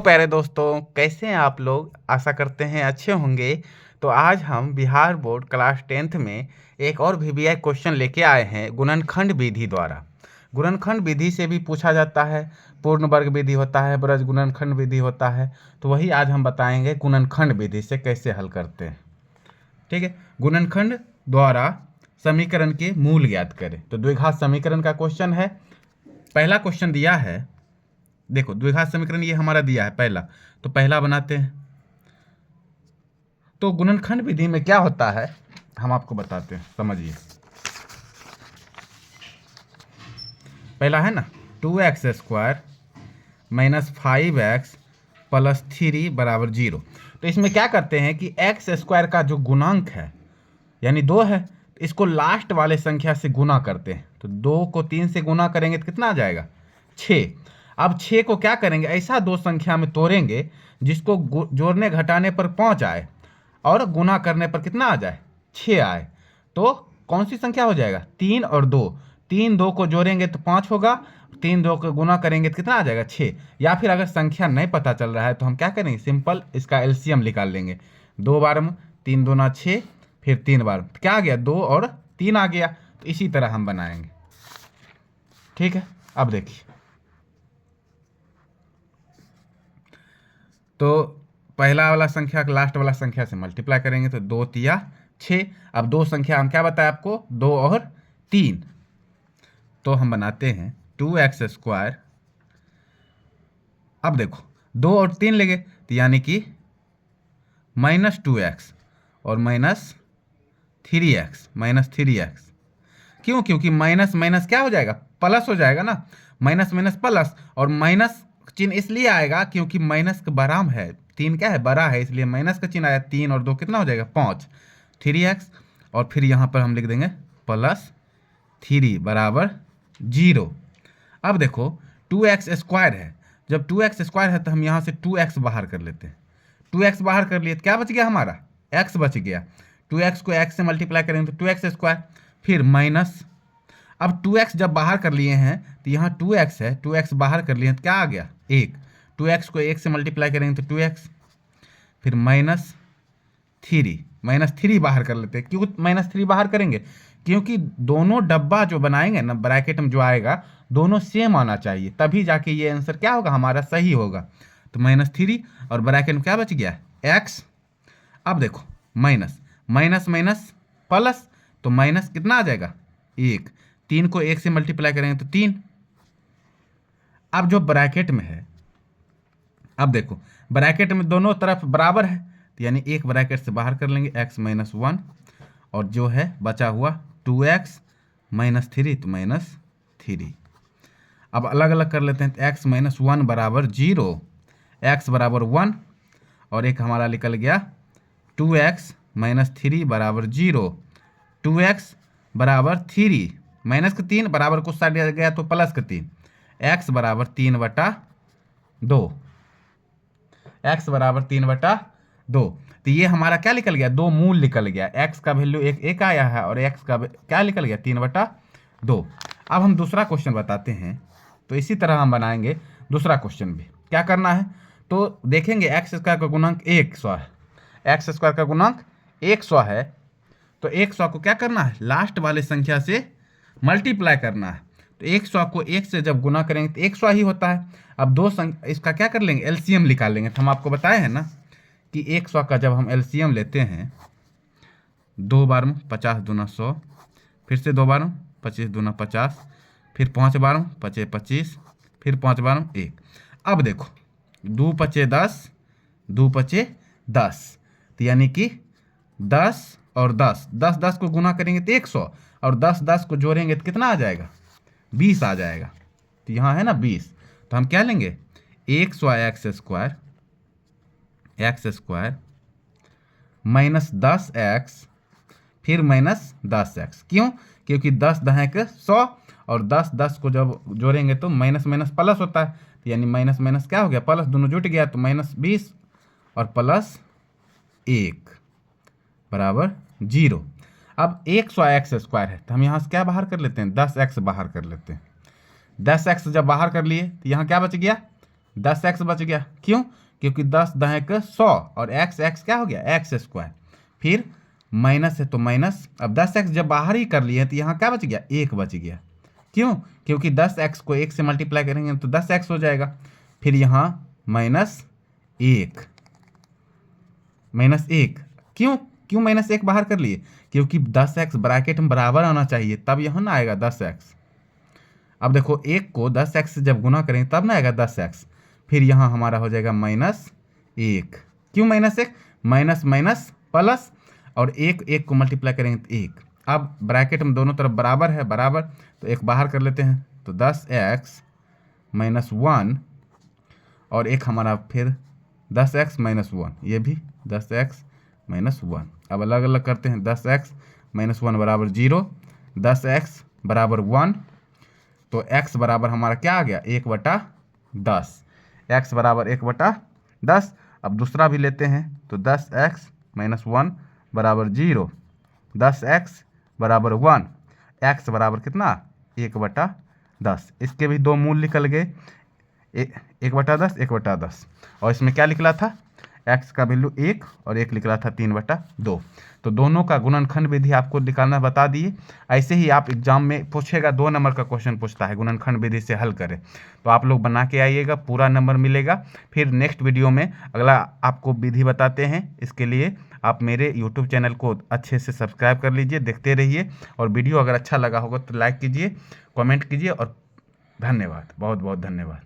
प्यारे दोस्तों, कैसे हैं आप लोग। आशा करते हैं अच्छे होंगे। तो आज हम बिहार बोर्ड क्लास 10th में एक और वीवीआई क्वेश्चन लेके आए हैं गुणनखंड विधि द्वारा। गुणनखंड विधि से भी पूछा जाता है, पूर्ण वर्ग विधि होता है, ब्रज गुणनखंड विधि होता है। तो वही आज हम बताएंगे गुणनखंड विधि से कैसे हल करते हैं। ठीक है, गुणनखंड द्वारा समीकरण के मूल ज्ञात करें। तो द्विघात समीकरण का क्वेश्चन है। पहला क्वेश्चन दिया है, देखो द्विघात समीकरण ये हमारा दिया है पहला, तो पहला बनाते हैं। तो गुणनखंड विधि में क्या होता है हम आपको बताते हैं, समझिए। पहला है ना 2x² - 5x + 3 = 0। तो इसमें क्या करते हैं कि x² का जो गुणांक है यानी 2 है, तो इसको लास्ट वाले संख्या से गुना करते हैं। तो 2 को 3 से गुना करेंगे तो कितना आ जाएगा 6। अब 6 को क्या करेंगे, ऐसा दो संख्या में तोड़ेंगे जिसको जोड़ने घटाने पर 5 आए और गुना करने पर कितना आ जाए 6 आए। तो कौन सी संख्या हो जाएगा 3 और 2। 3 2 को जोड़ेंगे तो 5 होगा, 3 2 को गुना करेंगे तो कितना आ जाएगा 6। या फिर अगर संख्या नहीं पता चल रहा है तो हम क्या करेंगे, सिंपल इसका एलसीएम निकाल लेंगे। 2 बार में 3 दूना 6, फिर 3 बार तो क्या आ गया 2 और 3 आ गया। तो इसी तरह हम बनाएंगे। ठीक है, अब देखिए, तो पहला वाला संख्या लास्ट वाला संख्या से मल्टीप्लाई करेंगे तो 2 तिया 6। अब दो संख्या हम क्या बताया आपको, 2 और 3। तो हम बनाते हैं 2x²। अब देखो 2 और 3 लेंगे तो यानी कि -2x और -3x। क्यों, क्योंकि माइनस माइनस क्या हो जाएगा प्लस हो जाएगा ना, माइनस माइनस प्लस। और माइनस चिन्ह इसलिए आएगा क्योंकि माइनस का बड़ा है, 3 क्या है बड़ा है, इसलिए माइनस का चिन्ह आया। 3 और 2 कितना हो जाएगा 5, 3x। और फिर यहाँ पर हम लिख देंगे +3 = 0। अब देखो 2x² है, जब 2x² है तो हम यहाँ से 2x बाहर कर लेते हैं। 2x बाहर कर लिए तो क्या बच गया हमारा x बच गया। 2x को x से मल्टीप्लाई करेंगे तो 2x², फिर माइनस। अब 2x जब बाहर कर लिए हैं तो यहाँ 2x है, 2x बाहर कर लिए हैं तो क्या आ गया 1। 2x को 1 से मल्टीप्लाई करेंगे तो 2x, फिर -3 बाहर कर लेते हैं। क्यों -3 बाहर करेंगे, क्योंकि दोनों डब्बा जो बनाएंगे ना ब्रैकेट में जो आएगा दोनों सेम आना चाहिए, तभी जाके ये आंसर क्या होगा हमारा सही होगा। तो -3 और ब्रैकेट में क्या बच गया x। अब देखो माइनस माइनस माइनस प्लस, तो माइनस कितना आ जाएगा 1। 3 को 1 से मल्टीप्लाई करेंगे तो 3। अब जो ब्रैकेट में है, अब देखो ब्रैकेट में दोनों तरफ बराबर है, तो यानी एक ब्रैकेट से बाहर कर लेंगे x - 1, और जो है बचा हुआ 2x - 3 तो -3। अब अलग अलग कर लेते हैं तो x - 1 = 0, x = 1, और एक हमारा निकल गया 2x - 3 = 0। 2x = 3, माइनस का 3 बराबर को साइड गया तो प्लस का 3, x = 3/2। x = 3/2। तो ये हमारा क्या निकल गया, 2 मूल निकल गया। x का वैल्यू एक आया है और x का क्या निकल गया 3/2। अब हम दूसरा क्वेश्चन बताते हैं। तो इसी तरह हम बनाएंगे दूसरा क्वेश्चन भी। क्या करना है तो देखेंगे x² का गुणांक 100 है, x² का गुणांक 100 है। तो 100 को क्या करना है लास्ट वाले संख्या से मल्टीप्लाई करना है। तो 100 को 1 से जब गुना करेंगे तो 100 ही होता है। अब दो संख्या इसका क्या कर लेंगे एलसीएम निकाल लेंगे। तो हम आपको बताए हैं ना कि 100 का जब हम एलसीएम लेते हैं, 2 बार में 50 दूना 100, फिर से 2 बार में 25 दूना 50, फिर 5 बार में 25 25, फिर 5 बार में 1। अब देखो 2 5 10, 2 5 10, तो यानी कि 10 और 10, 10 10 को गुना करेंगे तो 100, और 10 10 को जोड़ेंगे तो कितना आ जाएगा 20 आ जाएगा। तो यहाँ है ना 20, तो हम क्या लेंगे 100 x² -10x, फिर -10x। क्यों, क्योंकि 10 10 के 100, और 10 10 को जब जोड़ेंगे तो माइनस माइनस प्लस होता है। तो यानी माइनस माइनस क्या हो गया प्लस, दोनों जुट गया तो -20 और +1 = 0। अब 100 x² है तो हम यहाँ से क्या बाहर कर लेते हैं 10x बाहर कर लेते हैं। 10x जब बाहर कर लिए तो यहाँ क्या बच गया 10x बच गया। क्यों? क्योंकि 10 दहेक 100 और x क्या हो गया, एक्स स्क्वायर। फिर माइनस है तो माइनस, अब 10x जब बाहर ही कर लिए तो यहाँ क्या बच गया, 1 बच गया। क्यों? क्योंकि 10x को 1 से मल्टीप्लाई करेंगे तो 10x हो जाएगा। फिर यहाँ -1, -1। क्यों क्यों -1 बाहर कर लिए? क्योंकि 10x ब्रैकेट में बराबर आना चाहिए, तब यहाँ ना आएगा 10x। अब देखो 1 को 10x से जब गुना करेंगे तब ना आएगा 10x। फिर यहाँ हमारा हो जाएगा -1। क्यों -1? माइनस माइनस प्लस, और 1 को मल्टीप्लाई करेंगे तो 1। अब ब्रैकेट में दोनों तरफ बराबर है, बराबर, तो 1 बाहर कर लेते हैं तो 10x -1, और 1 हमारा फिर 10x -1, ये भी 10x -1। अब अलग अलग करते हैं, 10x -1 बराबर 0, 10x बराबर 1, तो x बराबर हमारा क्या आ गया, 1/10। x बराबर 1/10। अब दूसरा भी लेते हैं तो 10x -1 बराबर 0, 10x बराबर 1, x बराबर कितना, 1/10। इसके भी दो मूल निकल गए, 1/10, 1/10। और इसमें क्या निकला था, x का वैल्यू 1 और 1 निकला था 3/2। तो दोनों का गुणनखंड विधि आपको निकालना बता दिए। ऐसे ही आप एग्जाम में पूछेगा, 2 नंबर का क्वेश्चन पूछता है, गुणनखंड विधि से हल करें, तो आप लोग बना के आइएगा, पूरा नंबर मिलेगा। फिर नेक्स्ट वीडियो में अगला आपको विधि बताते हैं। इसके लिए आप मेरे यूट्यूब चैनल को अच्छे से सब्सक्राइब कर लीजिए, देखते रहिए, और वीडियो अगर अच्छा लगा होगा तो लाइक कीजिए, कमेंट कीजिए, और धन्यवाद, बहुत बहुत धन्यवाद।